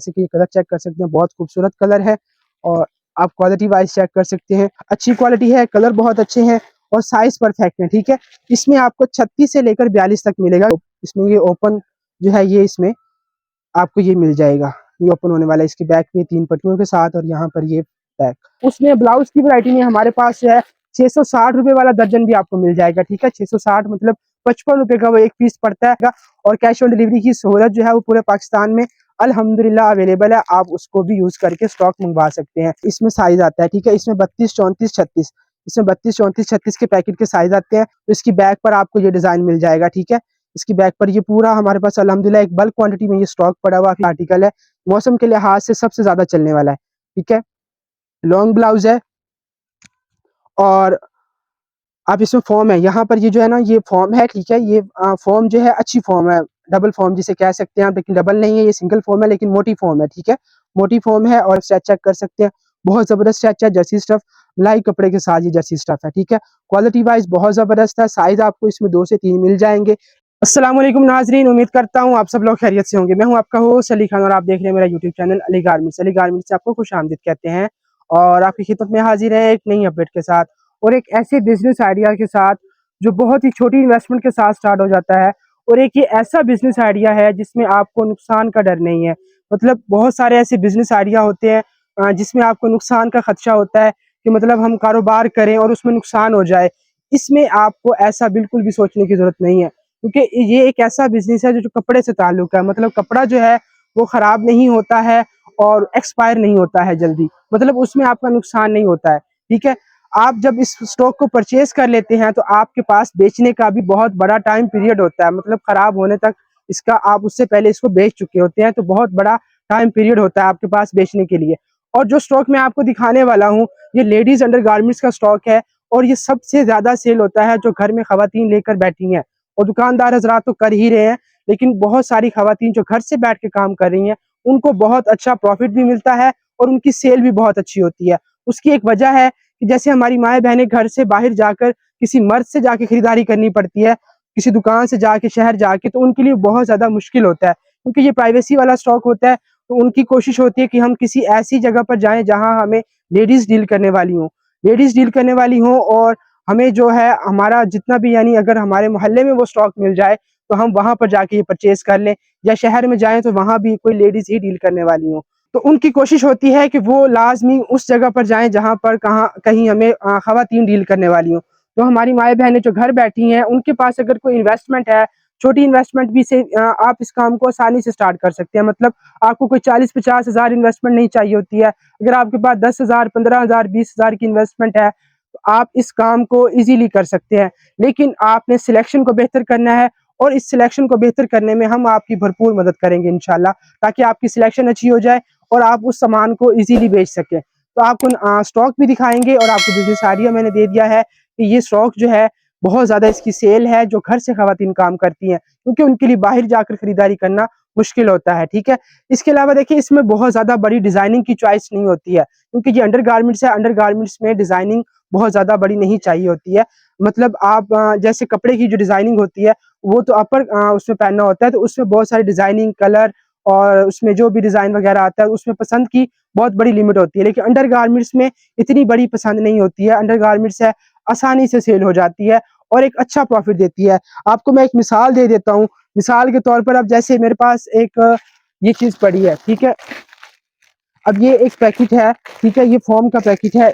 जैसे कि colour check कर सकते हैं, बहुत खूबसूरत कलर है। और आप क्वालिटी वाइज चेक कर सकते हैं, अच्छी क्वालिटी है, कलर बहुत अच्छे हैं और साइज परफेक्ट है। ठीक है, इसमें आपको 36 से लेकर 42 तक मिलेगा। इसमें ये ओपन जो है, ये इसमें आपको ये मिल जाएगा, ये ओपन होने वाला है। इसकी बैक में 3 पट्टियों के साथ और यहाँ पर ये बैक। उसमें ब्लाउज की वैरायटी में हमारे पास जो है 660 रुपए वाला दर्जन भी आपको मिल जाएगा। ठीक है, 660 मतलब 55 रुपए का वो एक पीस पड़ता है। और कैश ऑन डिलीवरी की सहूलत जो है वो पूरे पाकिस्तान में अल्हम्दुलिल्लाह अवेलेबल है। आप उसको भी यूज करके स्टॉक मंगवा सकते हैं। इसमें साइज आता है, ठीक है, इसमें 32, 34, 36, इसमें 32, 34, 36 के पैकेट के साइज आते हैं। तो इसकी बैक पर आपको ये डिजाइन मिल जाएगा। ठीक है, इसकी बैक पर ये पूरा हमारे पास अल्हम्दुलिल्लाह एक बल्क क्वांटिटी में ये स्टॉक पड़ा हुआ आर्टिकल है। मौसम के लिहाज से सबसे ज्यादा चलने वाला है। ठीक है, लॉन्ग ब्लाउज है और आप इसमें फॉर्म है, यहाँ पर ये जो है ना, ये फॉर्म है। ठीक है, ये फॉर्म जो है अच्छी फॉर्म है, डबल फॉर्म जिसे कह सकते हैं आप, लेकिन डबल नहीं है, ये सिंगल फॉर्म है लेकिन मोटी फॉर्म है। ठीक है, मोटी फॉर्म है और स्ट्रेच चेक कर सकते हैं, बहुत जबरदस्त स्ट्रेच है। जर्सी स्टफ लाई कपड़े के साथ ये जर्सी स्टफ है। ठीक है, क्वालिटी वाइज बहुत जबरदस्त है। साइज आपको इसमें 2 से 3 मिल जाएंगे। अस्सलाम वालेकुम नाजरीन, उम्मीद करता हूँ आप सब लोग खैरियत से होंगे। मैं हूँ आपका होस्ट अली खान और आप देख रहे हैं मेरा YouTube channel Ali garments. Ali garments से आपको खुशामदीद कहते हैं और आपकी खिदमत में हाजिर है एक नई अपडेट के साथ और एक ऐसे बिजनेस आइडिया के साथ जो बहुत ही छोटी इन्वेस्टमेंट के साथ स्टार्ट हो जाता है। और एक ये ऐसा बिजनेस आइडिया है जिसमें आपको नुकसान का डर नहीं है। मतलब बहुत सारे ऐसे बिजनेस आइडिया होते हैं जिसमें आपको नुकसान का खदशा होता है कि मतलब हम कारोबार करें और उसमें नुकसान हो जाए। इसमें आपको ऐसा बिल्कुल भी सोचने की जरूरत नहीं है, क्योंकि ये एक ऐसा बिजनेस है जो कपड़े से ताल्लुक है। मतलब कपड़ा जो है वो खराब नहीं होता है और एक्सपायर नहीं होता है जल्दी, मतलब उसमें आपका नुकसान नहीं होता है। ठीक है, आप जब इस स्टॉक को परचेज कर लेते हैं तो आपके पास बेचने का भी बहुत बड़ा टाइम पीरियड होता है। मतलब खराब होने तक इसका आप उससे पहले इसको बेच चुके होते हैं, तो बहुत बड़ा टाइम पीरियड होता है आपके पास बेचने के लिए। और जो स्टॉक मैं आपको दिखाने वाला हूँ ये लेडीज अंडरगारमेंट्स का स्टॉक है और ये सबसे ज्यादा सेल होता है जो घर में खवातीन लेकर बैठी हैं। और दुकानदार हजरात तो कर ही रहे हैं, लेकिन बहुत सारी खवातीन जो घर से बैठ के काम कर रही हैं उनको बहुत अच्छा प्रॉफिट भी मिलता है और उनकी सेल भी बहुत अच्छी होती है। उसकी एक वजह है कि जैसे हमारी माएँ बहनें घर से बाहर जाकर किसी मर्द से जाके खरीदारी करनी पड़ती है, किसी दुकान से जाके शहर जाके, तो उनके लिए बहुत ज्यादा मुश्किल होता है क्योंकि ये प्राइवेसी वाला स्टॉक होता है। तो उनकी कोशिश होती है कि हम किसी ऐसी जगह पर जाएं जहां हमें लेडीज डील करने वाली हों, लेडीज डील करने वाली हों और हमें जो है हमारा जितना भी, यानी अगर हमारे मोहल्ले में वो स्टॉक मिल जाए तो हम वहां पर जाके ये परचेज कर लें, या शहर में जाएं तो वहां भी कोई लेडीज ही डील करने वाली हो। तो उनकी कोशिश होती है कि वो लाजमी उस जगह पर जाएं जहां पर कहीं हमें खवातीन डील करने वाली हो। तो हमारी माएँ बहनें जो घर बैठी हैं उनके पास अगर कोई इन्वेस्टमेंट है, छोटी इन्वेस्टमेंट भी से आप इस काम को आसानी से स्टार्ट कर सकते हैं। मतलब आपको कोई 40-50 हज़ार इन्वेस्टमेंट नहीं चाहिए होती है। अगर आपके पास 10 हज़ार, 15 हज़ार, 20 हज़ार की इन्वेस्टमेंट है तो आप इस काम को इजीली कर सकते हैं। लेकिन आपने सिलेक्शन को बेहतर करना है और इस सिलेक्शन को बेहतर करने में हम आपकी भरपूर मदद करेंगे इंशाल्लाह, ताकि आपकी सिलेक्शन अच्छी हो जाए और आप उस सामान को इजीली बेच सकें। तो आपको स्टॉक भी दिखाएंगे और आपको बिजनेस आइडिया मैंने दे दिया है कि ये स्टॉक जो है बहुत ज्यादा इसकी सेल है जो घर से खवातीन काम करती हैं, क्योंकि उनके लिए बाहर जाकर खरीदारी करना मुश्किल होता है। ठीक है, इसके अलावा देखिए इसमें बहुत ज्यादा बड़ी डिजाइनिंग की चॉइस नहीं होती है, क्योंकि ये अंडरगारमेंट्स है। अंडरगारमेंट्स में डिजाइनिंग बहुत ज्यादा बड़ी नहीं चाहिए होती है। मतलब आप जैसे कपड़े की जो डिजाइनिंग होती है वो तो अपर उसमें पहनना होता है, तो उसमें बहुत सारी डिजाइनिंग, कलर और उसमें जो भी डिजाइन वगैरह आता है उसमें पसंद की बहुत बड़ी लिमिट होती है। लेकिन अंडरगारमेंट्स में इतनी बड़ी पसंद नहीं होती है। अंडरगारमेंट्स है आसानी से सेल हो जाती है और एक अच्छा प्रॉफिट देती है। आपको मैं एक मिसाल दे देता हूँ। मिसाल के तौर पर अब जैसे मेरे पास एक ये चीज पड़ी है। ठीक है, अब ये एक पैकेट है। ठीक है, ये फॉर्म का पैकेट है,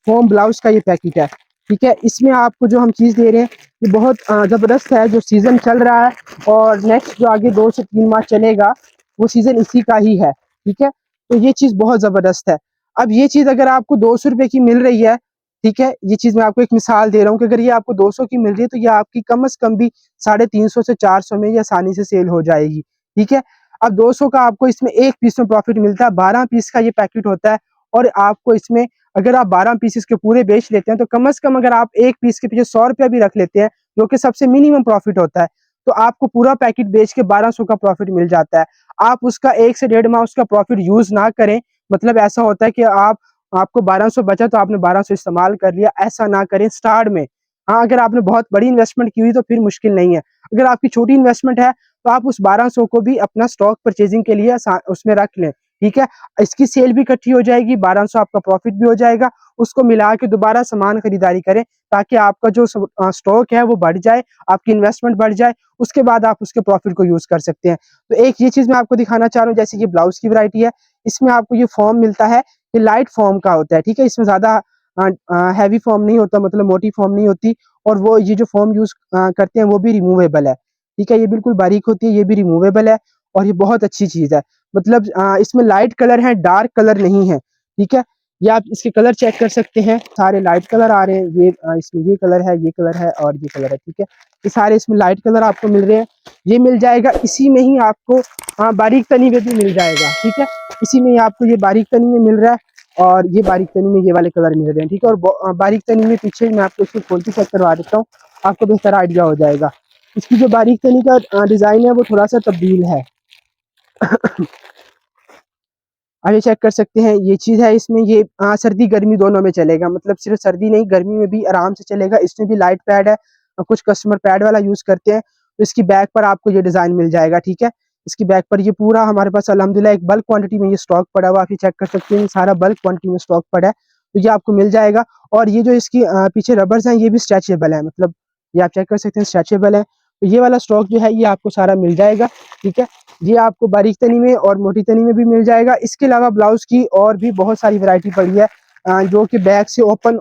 फॉर्म ब्लाउज का ये पैकेट है। ठीक है, इसमें आपको जो हम चीज दे रहे हैं ये बहुत जबरदस्त है। जो सीजन चल रहा है और नेक्स्ट जो आगे 2 से 3 माह चलेगा वो सीजन इसी का ही है। ठीक है, तो ये चीज बहुत जबरदस्त है। अब ये चीज अगर आपको 200 रुपए की मिल रही है, ठीक है, ये चीज मैं आपको एक मिसाल दे रहा हूँ कि अगर ये आपको 200 की मिल रही है तो ये आपकी कम से कम भी 350 से 400 में ये आसानी से सेल हो जाएगी। ठीक है, अब 200 का आपको इसमें एक पीस में प्रॉफिट मिलता है, 12 पीस का ये पैकेट होता है और आपको इसमें अगर आप 12 पीसेस के पूरे बेच लेते हैं तो कम से कम अगर आप एक पीस के पीछे 100 रुपया भी रख लेते हैं, जो कि सबसे मिनिमम प्रॉफिट होता है, तो आपको पूरा पैकेट बेच के 1200 का प्रॉफिट मिल जाता है। आप उसका 1 से 1.5 माह उसका प्रॉफिट यूज ना करें, मतलब ऐसा होता है कि आपको 1200 बचा तो आपने 1200 इस्तेमाल कर लिया, ऐसा ना करें स्टार्ट में। हाँ, अगर आपने बहुत बड़ी इन्वेस्टमेंट की हुई तो फिर मुश्किल नहीं है। अगर आपकी छोटी इन्वेस्टमेंट है तो आप उस 1200 को भी अपना स्टॉक परचेजिंग के लिए उसमें रख लें। ठीक है। इसकी सेल भी इकट्ठी हो जाएगी, 1200 आपका प्रॉफिट भी हो जाएगा। उसको मिला के दोबारा सामान खरीदारी करें ताकि आपका जो स्टॉक है वो बढ़ जाए, आपकी इन्वेस्टमेंट बढ़ जाए, उसके बाद आप उसके प्रॉफिट को यूज कर सकते हैं। तो एक ये चीज मैं आपको दिखाना चाह रहा हूँ, जैसे कि ब्लाउज की वैरायटी है, इसमें आपको ये फॉर्म मिलता है, ये लाइट फॉर्म का होता है, ठीक है। इसमें ज्यादा हैवी फॉर्म नहीं होता, मतलब मोटी फॉर्म नहीं होती, और वो ये जो फॉर्म यूज करते हैं वो भी रिमूवेबल है, ठीक है। ये बिल्कुल बारीक होती है, ये भी रिमूवेबल है, और ये बहुत अच्छी चीज है। मतलब इसमें लाइट कलर है, डार्क कलर नहीं है, ठीक है। ये आप इसके कलर चेक कर सकते हैं, सारे लाइट कलर आ रहे हैं। ये इसमें ये कलर है, ये कलर है, और ये कलर है, ठीक है। ये सारे इसमें लाइट कलर आपको मिल रहे हैं। ये मिल जाएगा इसी में ही आपको बारीक तनी में भी मिल जाएगा, ठीक है। इसी में ही आपको ये बारीक तनी में मिल रहा है, और ये बारीक तनी में ये वाले कलर मिल रहे हैं, ठीक है। और बारीक तनी में पीछे मैं आपको इसको खोल के चेक करवा देता हूँ, आपको बेहतर आइडिया हो जाएगा। इसकी जो बारीक तनी का डिजाइन है वो थोड़ा सा तब्दील है। अब ये चेक कर सकते हैं, ये चीज है इसमें, ये सर्दी गर्मी दोनों में चलेगा, मतलब सिर्फ सर्दी नहीं गर्मी में भी आराम से चलेगा। इसमें भी लाइट पैड है, कुछ कस्टमर पैड वाला यूज करते हैं, तो इसकी बैक पर आपको ये डिजाइन मिल जाएगा, ठीक है। इसकी बैक पर ये पूरा हमारे पास अल्हम्दुलिल्लाह एक बल्क क्वांटिटी में ये स्टॉक पड़ा हुआ, आप ये चेक कर सकते हैं, सारा बल्क क्वांटिटी में स्टॉक पड़ा है, तो ये आपको मिल जाएगा। और ये जो इसकी पीछे रबर्स हैं ये भी स्ट्रेचेबल है, मतलब ये आप चेक कर सकते हैं स्ट्रेचेबल है। तो ये वाला स्टॉक जो है ये आपको सारा मिल जाएगा, ठीक है। ये आपको बारीक तनी में और मोटी तनी में भी मिल जाएगा। इसके अलावा ब्लाउज की और भी बहुत सारी वैरायटी पड़ी है, जो कि बैक से ओपन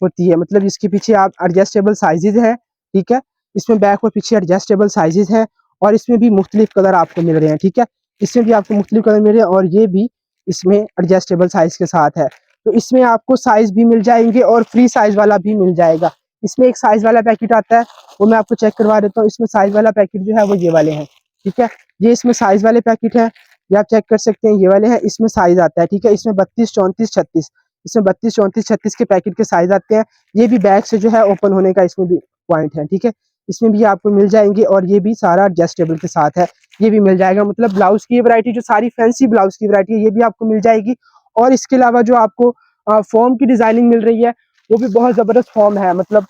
होती है, मतलब इसके पीछे आप एडजस्टेबल साइजेज है, ठीक है। इसमें बैक और पीछे एडजस्टेबल साइजेज है, और इसमें भी मुख्तलिफ कलर आपको मिल रहे हैं, ठीक है। इसमें भी आपको मुख्तलिफ कलर मिल रहे हैं, और ये भी इसमें एडजस्टेबल साइज के साथ है। तो इसमें आपको साइज भी मिल जाएंगे और फ्री साइज वाला भी मिल जाएगा। इसमें एक साइज वाला पैकेट आता है, वो मैं आपको चेक करवा देता हूँ। इसमें साइज वाला पैकेट जो है वो ये वाले हैं, ठीक है। ये इसमें साइज वाले पैकेट है, ये आप चेक कर सकते हैं, ये वाले हैं, इसमें साइज आता है, ठीक है। इसमें 32, 34, 36, इसमें 32, 34, 36 के पैकेट के साइज आते हैं। ये भी बैक से जो है ओपन होने का इसमें भी पॉइंट है, ठीक है। इसमें भी आपको मिल जाएंगे, और ये भी सारा एडजस्टेबल के साथ है, ये भी मिल जाएगा। मतलब ब्लाउज की वैरायटी जो सारी फैंसी ब्लाउज की वैरायटी है ये भी आपको मिल जाएगी। और इसके अलावा जो आपको फॉर्म की डिजाइनिंग मिल रही है वो भी बहुत जबरदस्त फॉर्म है, मतलब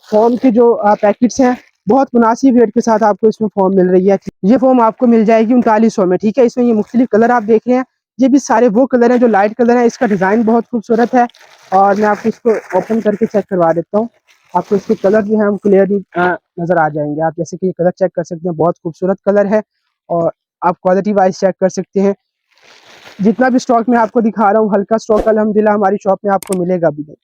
फॉर्म के जो पैकेट्स हैं बहुत मुनासिब रेट के साथ आपको इसमें फॉर्म मिल रही है। ये फॉर्म आपको मिल जाएगी 3900 में, ठीक है। इसमें ये मुख्तलिफ कलर आप देख रहे हैं, ये भी सारे वो कलर हैं जो लाइट कलर है। इसका डिजाइन बहुत खूबसूरत है, और मैं आपको इसको ओपन करके चेक करवा देता हूँ। आपको इसके कलर जो है वो क्लियरली नजर आ जाएंगे। आप जैसे कि ये कलर चेक कर सकते हैं, बहुत खूबसूरत कलर है, और आप क्वालिटी वाइज चेक कर सकते हैं। जितना भी स्टॉक मैं आपको दिखा रहा हूँ, हल्का स्टॉक अल्हम्दुलिल्लाह हमारी शॉप में आपको मिलेगा भी नहीं,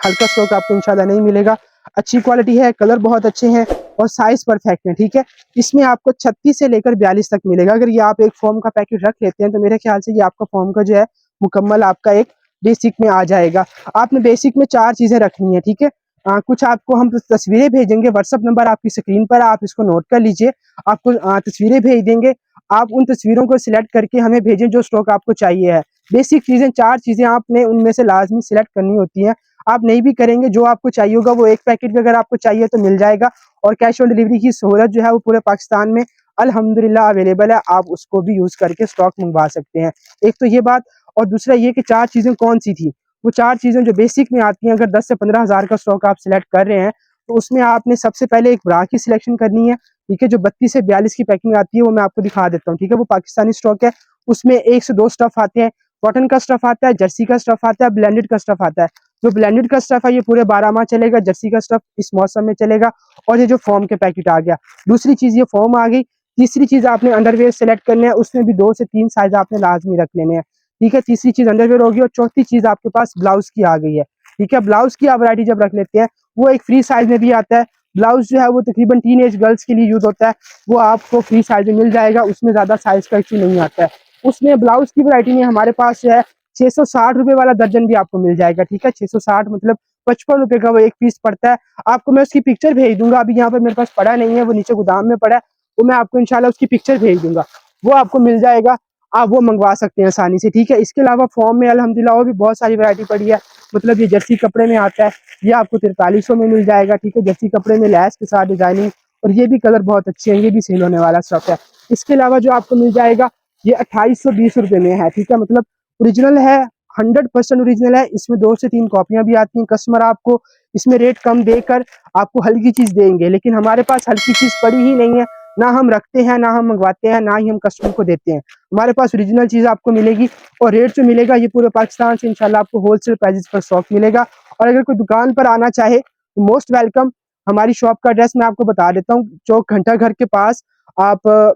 हल्का स्टॉक आपको इंशाल्लाह नहीं मिलेगा। अच्छी क्वालिटी है, कलर बहुत अच्छे हैं, और साइज परफेक्ट है, ठीक है। इसमें आपको 36 से लेकर 42 तक मिलेगा। अगर ये आप एक फॉर्म का पैकेट रख लेते हैं तो मेरे ख्याल से ये आपका फॉर्म का जो है मुकम्मल आपका एक बेसिक में आ जाएगा। आपने बेसिक में 4 चीजें रखनी है, ठीक है। कुछ आपको हम तस्वीरें भेजेंगे, व्हाट्सअप नंबर आपकी स्क्रीन पर, आप इसको नोट कर लीजिए। आपको तस्वीरें भेज देंगे, आप उन तस्वीरों को सिलेक्ट करके हमें भेजें जो स्टॉक आपको चाहिए है। बेसिक चीजें 4 चीजें आपने उनमें से लाजमी सिलेक्ट करनी होती हैं। आप नहीं भी करेंगे, जो आपको चाहिए होगा वो एक पैकेट भी अगर आपको चाहिए तो मिल जाएगा। और कैश ऑन डिलीवरी की सहूलत जो है वो पूरे पाकिस्तान में अल्हम्दुलिल्लाह अवेलेबल है, आप उसको भी यूज करके स्टॉक मंगवा सकते हैं। एक तो ये बात, और दूसरा ये कि 4 चीजें कौन सी थी, वो 4 चीजें जो बेसिक में आती हैं। अगर 10 से 15 हज़ार का स्टॉक आप सिलेक्ट कर रहे हैं तो उसमें आपने सबसे पहले एक ब्रा की सिलेक्शन करनी है, ठीक है। जो 32 से 42 की पैकिंग आती है वो मैं आपको दिखा देता हूँ, ठीक है। वो पाकिस्तानी स्टॉक है, उसमें 1 से 2 स्टफ आते हैं। कॉटन का स्टफ आता है, जर्सी का स्टफ आता है, ब्लेंडेड का स्टफ आता है। जो ब्लेंडेड का स्टफ है ये पूरे 12 माह चलेगा, जर्सी का स्टफ इस मौसम में चलेगा। और ये जो फॉर्म के पैकेट आ गया, दूसरी चीज ये फॉर्म आ गई। तीसरी चीज आपने अंडरवेयर सेलेक्ट करने हैं, उसमें भी 2 से 3 साइज आपने लाजमी रख लेने हैं, ठीक है। तीसरी चीज अंडरवेयर होगी, और चौथी चीज आपके पास ब्लाउज की आ गई है, ठीक है। ब्लाउज की आप वैरायटी जब रख लेते हैं वो एक फ्री साइज में भी आता है। ब्लाउज जो है वो तकरीबन टीनेज गर्ल्स के लिए यूज होता है, वो आपको फ्री साइज में मिल जाएगा, उसमें ज्यादा साइज का इशू नहीं आता है। उसमें ब्लाउज की वैरायटी में हमारे पास जो है 660 रुपए वाला दर्जन भी आपको मिल जाएगा, ठीक है। 660 मतलब 55 रुपए का वो एक पीस पड़ता है। आपको मैं उसकी पिक्चर भेज दूंगा, अभी यहाँ पर मेरे पास पड़ा नहीं है, वो नीचे गोदाम में पड़ा है, वो मैं आपको इंशाल्लाह उसकी पिक्चर भेज दूंगा, वो आपको मिल जाएगा, आप वो मंगवा सकते हैं आसानी से, ठीक है। इसके अलावा फॉर्म में अल्हम्दुलिल्लाह और भी बहुत सारी वैरायटी पड़ी है, मतलब ये जर्सी कपड़े में आता है, ये आपको 4300 में मिल जाएगा, ठीक है। जर्सी कपड़े में लैस के साथ डिजाइनिंग, और ये भी कलर बहुत अच्छे हैं, ये भी सेल होने वाला स्टॉक है। इसके अलावा जो आपको मिल जाएगा ये 2820 रुपए में है, ठीक है। मतलब ओरिजिनल है, 100% ओरिजिनल है। इसमें 2 से 3 कॉपियां भी आती हैं। कस्टमर आपको इसमें रेट कम देकर आपको हल्की चीज देंगे, लेकिन हमारे पास हल्की चीज पड़ी ही नहीं है, ना हम रखते हैं, ना हम मंगवाते हैं, ना ही हम कस्टमर को देते हैं। हमारे पास ओरिजिनल चीज़ आपको मिलेगी और रेट जो मिलेगा ये पूरे पाकिस्तान से इंशाल्लाह आपको होलसेल प्राइसेस पर स्टॉक मिलेगा। और अगर कोई दुकान पर आना चाहे तो मोस्ट वेलकम। हमारी शॉप का एड्रेस मैं आपको बता देता हूँ, चौक घंटा घर के पास। आप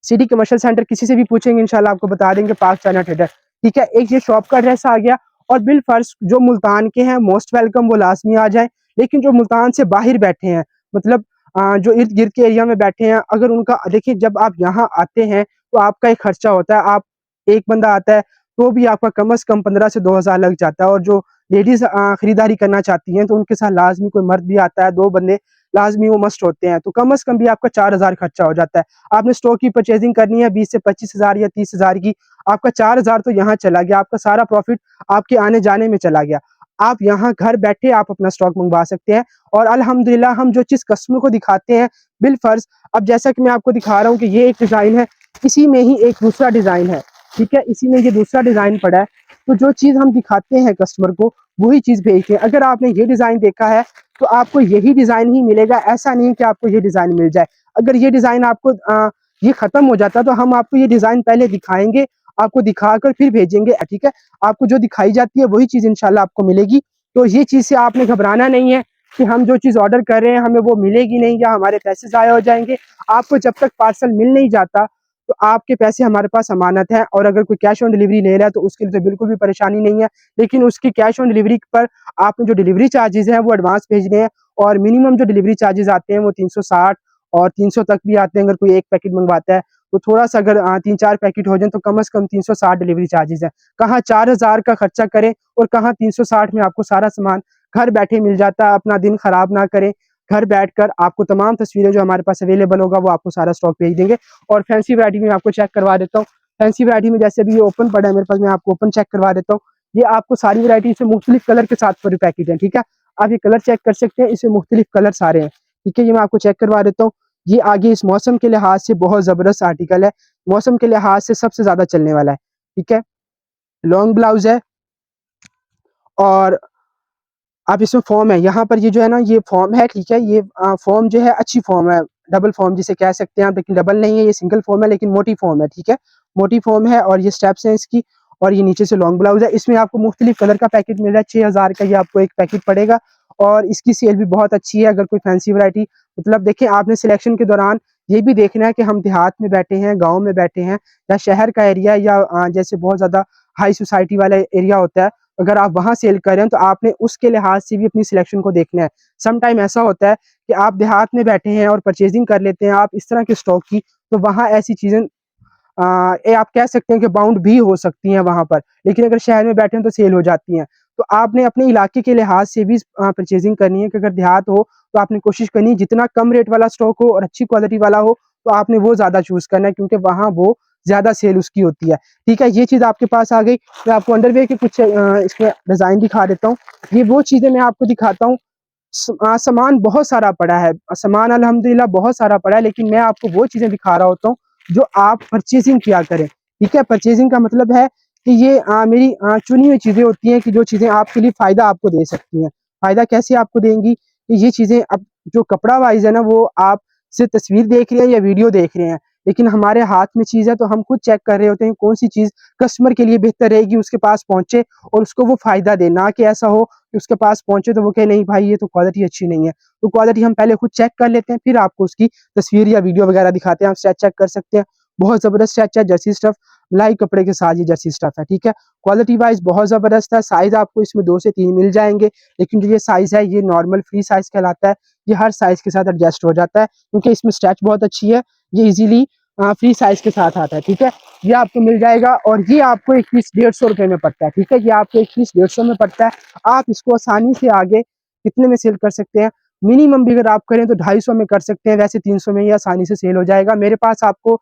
सिटी कमर्शियल सेंटर किसी से भी पूछेंगे इंशाल्लाह आपको बता देंगे, पाक चाइना ट्रेडर। ठीक है, एक ये शॉप का एड्रेस आ गया। और बिल फर्ज जो मुल्तान के हैं मोस्ट वेलकम, वो लाजमी आ जाए। लेकिन जो मुल्तान से बाहर बैठे हैं, मतलब जो इर्द गिर्द के एरिया में बैठे हैं, अगर उनका देखिए जब आप यहाँ आते हैं तो आपका एक खर्चा होता है। आप एक बंदा आता है तो भी आपका कम से कम 15 से 2000 लग जाता है। और जो लेडीज खरीदारी करना चाहती हैं तो उनके साथ लाजमी कोई मर्द भी आता है, 2 बंदे लाजमी वो मस्ट होते हैं, तो कम से कम भी आपका 4000 खर्चा हो जाता है। आपने स्टॉक की परचेजिंग करनी है 20 से 25,000 या 30,000 की, आपका 4000 तो यहाँ चला गया, आपका सारा प्रॉफिट आपके आने जाने में चला गया। आप यहाँ घर बैठे आप अपना स्टॉक मंगवा सकते हैं। और अल्हम्दुलिल्लाह हम जो चीज़ कस्टमर को दिखाते हैं बिल फर्ज, अब जैसा कि मैं आपको दिखा रहा हूँ कि ये एक डिज़ाइन है, इसी में ही एक दूसरा डिज़ाइन है। ठीक है, इसी में ये दूसरा डिज़ाइन पड़ा है। तो जो चीज़ हम दिखाते हैं कस्टमर को वही चीज़ भेजते हैं। अगर आपने ये डिज़ाइन देखा है तो आपको यही डिज़ाइन ही मिलेगा, ऐसा नहीं कि आपको ये डिज़ाइन मिल जाए। अगर ये डिज़ाइन आपको ये खत्म हो जाता तो हम आपको ये डिज़ाइन पहले दिखाएंगे, आपको दिखाकर फिर भेजेंगे। ठीक है, आपको जो दिखाई जाती है वही चीज़ इंशाल्लाह आपको मिलेगी। तो ये चीज़ से आपने घबराना नहीं है कि हम जो चीज़ ऑर्डर कर रहे हैं हमें वो मिलेगी नहीं या हमारे पैसे ज़ाया हो जाएंगे। आपको जब तक पार्सल मिल नहीं जाता तो आपके पैसे हमारे पास अमानत है। और अगर कोई कैश ऑन डिलीवरी ले रहा है तो उसके लिए तो बिल्कुल भी परेशानी नहीं है। लेकिन उसकी कैश ऑन डिलीवरी पर आपने जो डिलीवरी चार्जेस हैं वो एडवांस भेजने हैं। और मिनिमम जो डिलीवरी चार्जेस आते हैं वो 360 और 300 तक भी आते हैं। अगर कोई एक पैकेट मंगवाता है तो थोड़ा सा अगर 3-4 पैकेट हो जाए तो कम से कम 360 डिलीवरी चार्जेस है। कहाँ 4000 का खर्चा करें और कहाँ 360 में आपको सारा सामान घर बैठे मिल जाता है। अपना दिन खराब ना करें, घर बैठकर आपको तमाम तस्वीरें जो हमारे पास अवेलेबल होगा वो आपको सारा स्टॉक भेज देंगे। और फैंसी वैरायटी में आपको चेक करवा देता हूँ। फैंसी वैरायटी में जैसे अभी ये ओपन पड़ा है मेरे पास, मैं आपको ओपन चेक करवा देता हूँ। ये आपको सारी वैरायटी से मुख्तलिफ कलर के साथ पूरे पैकेट है। ठीक है, आप ये कलर चेक कर सकते हैं, इसमें मुख्तलिफ कलर सारे हैं। ठीक है, ये मैं आपको चेक करवा देता हूँ। ये आगे इस मौसम के लिहाज से बहुत ज़बरदस्त आर्टिकल है, मौसम के लिहाज से सबसे ज़्यादा चलने वाला है। ठीक है, लॉन्ग ब्लाउज है। और आप इसमें फॉर्म है, यहाँ पर ये जो है ना ये फॉर्म है। ठीक है, ये फॉर्म जो है अच्छी फॉर्म है, डबल फॉर्म जिसे कह सकते हैं आप, लेकिन डबल नहीं है, ये सिंगल फॉर्म है लेकिन मोटी फॉर्म है। ठीक है, मोटी फॉर्म है और ये स्टेप्स हैं इसकी। और ये नीचे से लॉन्ग ब्लाउज है। इसमें आपको मुख्तलिफ कलर का पैकेट मिल रहा है, 6000 का ये आपको एक पैकेट पड़ेगा। और इसकी सेल भी बहुत अच्छी है। अगर कोई फैंसी वैरायटी, मतलब देखिए आपने सिलेक्शन के दौरान ये भी देखना है कि हम देहात में बैठे हैं, गाँव में बैठे हैं, या शहर का एरिया, या जैसे बहुत ज़्यादा हाई सोसाइटी वाला एरिया होता है, अगर आप वहाँ सेल कर रहे हैं तो आपने उसके लिहाज से भी अपनी सिलेक्शन को देखना है। सम टाइम ऐसा होता है कि आप देहात में बैठे हैं और परचेजिंग कर लेते हैं आप इस तरह के स्टॉक की, तो वहाँ ऐसी चीज़ें ये आप कह सकते हैं कि बाउंड भी हो सकती हैं वहाँ पर। लेकिन अगर शहर में बैठे हैं तो सेल हो जाती हैं। तो आपने अपने इलाके के लिहाज से भी परचेजिंग करनी है कि अगर देहात हो तो आपने कोशिश करनी है जितना कम रेट वाला स्टॉक हो और अच्छी क्वालिटी वाला हो तो आपने वो ज़्यादा चूज़ करना है, क्योंकि वहाँ वो ज़्यादा सेल उसकी होती है। ठीक है, ये चीज़ आपके पास आ गई। मैं आपको अंडरवियर के कुछ इसमें डिज़ाइन दिखा देता हूँ। ये वो चीज़ें मैं आपको दिखाता हूँ। सामान बहुत सारा पड़ा है, सामान अल्हम्दुलिल्लाह बहुत सारा पड़ा है, लेकिन मैं आपको वो चीज़ें दिखा रहा होता हूँ जो आप परचेजिंग किया करें। ठीक है, परचेजिंग का मतलब है कि ये मेरी चुनी हुई चीज़ें होती हैं कि जो चीज़ें आपके लिए फ़ायदा आपको दे सकती हैं। फ़ायदा कैसे आपको देंगी कि ये चीज़ें अब जो कपड़ा वाइज़ है ना, वो आप सिर्फ़ तस्वीर देख रहे हैं या वीडियो देख रहे हैं, लेकिन हमारे हाथ में चीज़ है तो हम खुद चेक कर रहे होते हैं कौन सी चीज़ कस्टमर के लिए बेहतर रहेगी, उसके पास पहुँचे और उसको वो फ़ायदा दे। ना कि ऐसा हो कि उसके पास पहुँचे तो वो कहे नहीं भाई ये तो क्वालिटी अच्छी नहीं है। तो क्वालिटी हम पहले खुद चेक कर लेते हैं, फिर आपको उसकी तस्वीर या वीडियो वगैरह दिखाते हैं, आप स्ट्रेच चेक कर सकते हैं। बहुत ज़बरदस्त स्ट्रेच है, जर्सी स्टफ, लाइट कपड़े के साथ ये जर्सी स्टफ है। ठीक है, क्वालिटी वाइज़ बहुत ज़बरदस्त है। साइज़ आपको इसमें 2 से 3 मिल जाएँगे, लेकिन जो ये साइज़ है ये नॉर्मल फ्री साइज़ कहलाता है। ये हर साइज़ के साथ एडजस्ट हो जाता है क्योंकि इसमें स्ट्रेच बहुत अच्छी है। ये ईज़िली फ्री साइज़ के साथ आता है। ठीक है, ये आपको मिल जाएगा और ये आपको एक पीस 150 रुपए में पड़ता है। ठीक है, ये आपको एक पीस 150 में पड़ता है। आप इसको आसानी से आगे कितने में सेल कर सकते हैं, मिनिमम भी अगर आप करें तो 250 में कर सकते हैं, वैसे 300 में ये आसानी से सेल हो जाएगा। मेरे पास आपको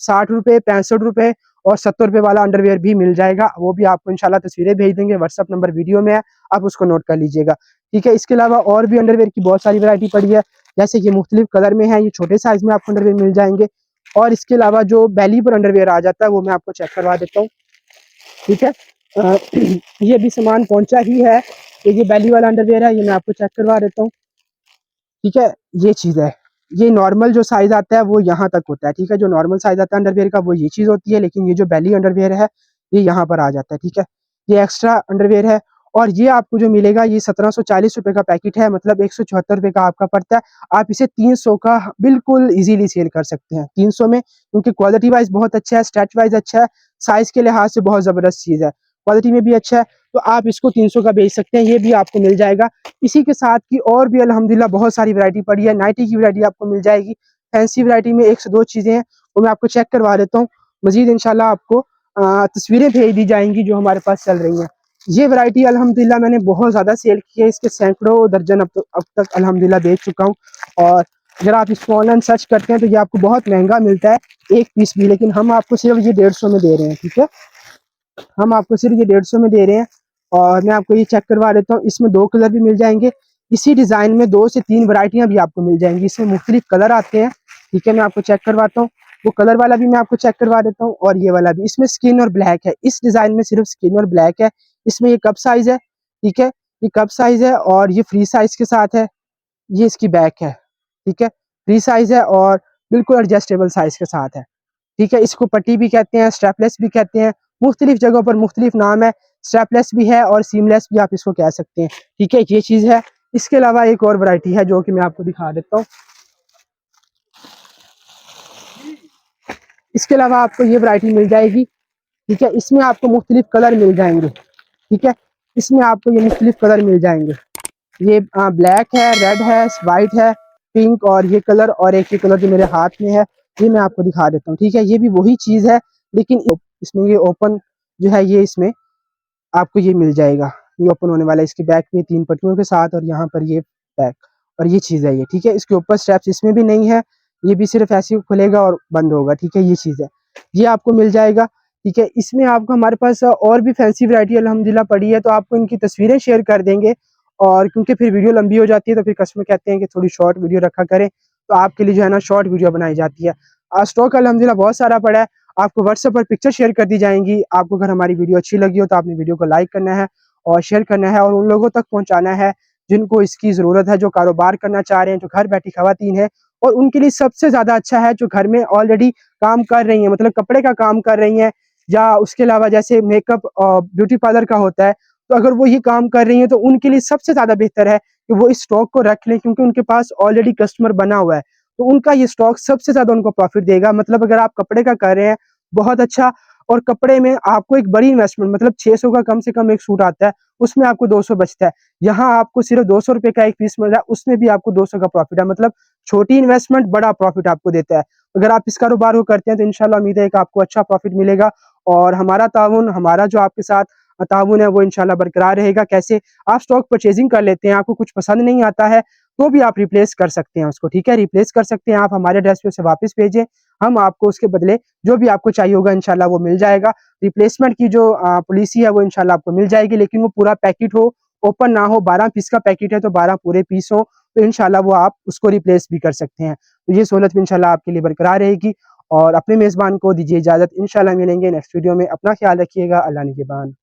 60 रुपए, 65 रुपए और 70 रुपए वाला अंडरवियर भी मिल जाएगा। वो भी आपको इंशाल्लाह तस्वीरें भेज देंगे, व्हाट्सएप नंबर वीडियो में है, आप उसको नोट कर लीजिएगा। ठीक है, इसके अलावा और भी अंडरवियर की बहुत सारी वैरायटी पड़ी है, जैसे ये मुख्तलिफ कलर में है, ये छोटे साइज में आपको अंडरवियर मिल जाएंगे। और इसके अलावा जो बेली पर अंडरवियर आ जाता है वो मैं आपको चेक करवा देता हूँ। ठीक है, ये भी सामान पहुंचा ही है, तो ये बेली वाला अंडरवियर है, ये मैं आपको चेक करवा देता हूँ। ठीक है, ये चीज़ है। ये नॉर्मल जो साइज आता है वो यहाँ तक होता है, ठीक है। जो नॉर्मल साइज आता है अंडरवियर का वो ये चीज़ होती है, लेकिन ये जो बेली अंडरवियर है ये यहाँ पर आ जाता है, ठीक है। ये एक्स्ट्रा अंडरवियर है और ये आपको जो मिलेगा ये 1740 रुपये का पैकेट है, मतलब 174 रुपये का आपका पड़ता है। आप इसे 300 का बिल्कुल इजीली सेल कर सकते हैं 300 में, क्योंकि क्वालिटी वाइज बहुत अच्छा है, स्ट्रेच वाइज अच्छा है, साइज के लिहाज से बहुत ज़बरदस्त चीज़ है, क्वालिटी में भी अच्छा है। तो आप इसको 300 का बेच सकते हैं, ये भी आपको मिल जाएगा। इसी के साथ की और भी अल्हम्दुलिल्लाह बहुत सारी वैरायटी पड़ी है। नाइटी की वैरायटी आपको मिल जाएगी। फैंसी वैरायटी में 1 से 2 चीज़ें हैं, वो मैं आपको चेक करवा देता हूँ। मज़ीद इंशाल्लाह आपको तस्वीरें भेज दी जाएँगी जो हमारे पास चल रही हैं। ये वैरायटी अल्हम्दुलिल्लाह मैंने बहुत ज़्यादा सेल की है, इसके सैकड़ों दर्जन अब तक अल्हम्दुलिल्लाह बेच चुका हूँ। और अगर आप इसको ऑनलाइन सर्च करते हैं तो ये आपको बहुत महँगा मिलता है, 1 पीस भी, लेकिन हम आपको सिर्फ़ ये 150 में दे रहे हैं, ठीक है। हम आपको सिर्फ ये 150 में दे रहे हैं। और मैं आपको ये चेक करवा देता हूँ, इसमें 2 कलर भी मिल जाएंगे। इसी डिज़ाइन में 2 से 3 वैरायटियाँ भी आपको मिल जाएंगी, इसमें मुख्तलिफ कलर आते हैं, ठीक है। मैं आपको चेक करवाता हूँ, वो कलर वाला भी मैं आपको चेक करवा देता हूँ और ये वाला भी। इसमें स्किन और ब्लैक है, इस डिज़ाइन में सिर्फ स्किन और ब्लैक है। इसमें ये कप साइज़ है, ठीक है, ये कप साइज़ है और ये फ्री साइज़ के साथ है। ये इसकी बैक है, ठीक है, फ्री साइज़ है और बिल्कुल एडजस्टेबल साइज़ के साथ है, ठीक है। इसको पट्टी भी कहते हैं, स्ट्रैपलेस भी कहते हैं, मुख्तलिफ जगहों पर मुख्तलिफ नाम है। स्ट्रैपलेस भी है और सीमलेस भी आप इसको कह सकते हैं, ठीक है, ये चीज़ है। इसके अलावा एक और वैरायटी है जो कि मैं आपको दिखा देता हूँ। इसके अलावा आपको ये वैरायटी मिल जाएगी, ठीक है। इसमें आपको मुख्तलिफ कलर मिल जाएंगे, ठीक है। इसमें आपको ये मुख्तलिफ कलर मिल जाएंगे। ये ब्लैक है, रेड है, वाइट है, पिंक और ये कलर, और एक ये कलर जो मेरे हाथ में है ये मैं आपको दिखा देता हूँ, ठीक है। ये भी वही चीज़ है, लेकिन इसमें ये ओपन जो है ये इसमें आपको ये मिल जाएगा, ये ओपन होने वाला है। इसके बैक पे 3 पट्टियों के साथ और यहाँ पर ये बैक और ये चीज़ है ये, ठीक है। इसके ऊपर स्ट्रैप्स इसमें भी नहीं है, ये भी सिर्फ ऐसे ही खुलेगा और बंद होगा, ठीक है, ये चीज़ है। ये आपको मिल जाएगा, ठीक है। इसमें आपको हमारे पास और भी फैंसी वैरायटी अल्हम्दुलिल्लाह पड़ी है, तो आपको इनकी तस्वीरें शेयर कर देंगे। और क्योंकि फिर वीडियो लंबी हो जाती है तो फिर कस्टमर कहते हैं कि थोड़ी शॉर्ट वीडियो रखा करें, तो आपके लिए जो है ना शॉर्ट वीडियो बनाई जाती है। स्टॉक अल्हम्दुलिल्लाह बहुत सारा पड़ा है, आपको व्हाट्सएप पर पिक्चर शेयर कर दी जाएंगी। आपको अगर हमारी वीडियो अच्छी लगी हो तो आपने वीडियो को लाइक करना है और शेयर करना है और उन लोगों तक पहुंचाना है जिनको इसकी ज़रूरत है, जो कारोबार करना चाह रहे हैं, जो घर बैठी खवातीन है। और उनके लिए सबसे ज़्यादा अच्छा है जो घर में ऑलरेडी काम कर रही हैं, मतलब कपड़े का काम कर रही हैं, या उसके अलावा जैसे मेकअप ब्यूटी पार्लर का होता है, तो अगर वो ये काम कर रही हैं तो उनके लिए सबसे ज़्यादा बेहतर है कि वो इस स्टॉक को रख लें, क्योंकि उनके पास ऑलरेडी कस्टमर बना हुआ है। तो उनका ये स्टॉक सबसे ज़्यादा उनको प्रॉफिट देगा। मतलब अगर आप कपड़े का कर रहे हैं, बहुत अच्छा, और कपड़े में आपको एक बड़ी इन्वेस्टमेंट, मतलब 600 का कम से कम एक सूट आता है, उसमें आपको 200 बचता है। यहाँ आपको सिर्फ 200 रुपए का एक पीस मिल रहा है, उसमें भी आपको 200 का प्रॉफिट है। मतलब छोटी इन्वेस्टमेंट बड़ा प्रॉफिट आपको देता है। अगर आप इस कारोबार को करते हैं तो इंशाल्लाह उम्मीद है कि आपको अच्छा प्रॉफिट मिलेगा और हमारा ताउन, हमारा जो आपके साथ ताउन है वो इंशाल्लाह बरकरार रहेगा। कैसे? आप स्टॉक परचेजिंग कर लेते हैं, आपको कुछ पसंद नहीं आता है तो भी आप रिप्लेस कर सकते हैं उसको, ठीक है। रिप्लेस कर सकते हैं आप, हमारे एड्रेस पे उसे वापस भेजें, हम आपको उसके बदले जो भी आपको चाहिए होगा इंशाल्लाह वो मिल जाएगा। रिप्लेसमेंट की जो पॉलिसी है वो इंशाल्लाह आपको मिल जाएगी, लेकिन वो पूरा पैकेट हो, ओपन ना हो। 12 पीस का पैकेट है तो 12 पूरे पीस हो, तो इंशाल्लाह वो आप उसको रिप्लेस भी कर सकते हैं। तो ये सहूलत भी इंशाल्लाह आपके लिए बरकरार रहेगी। और अपने मेज़बान को दीजिए इजाज़त, इंशाल्लाह मिलेंगे नेक्स्ट वीडियो में। अपना ख्याल रखिएगा, अल्लाह निगहबान।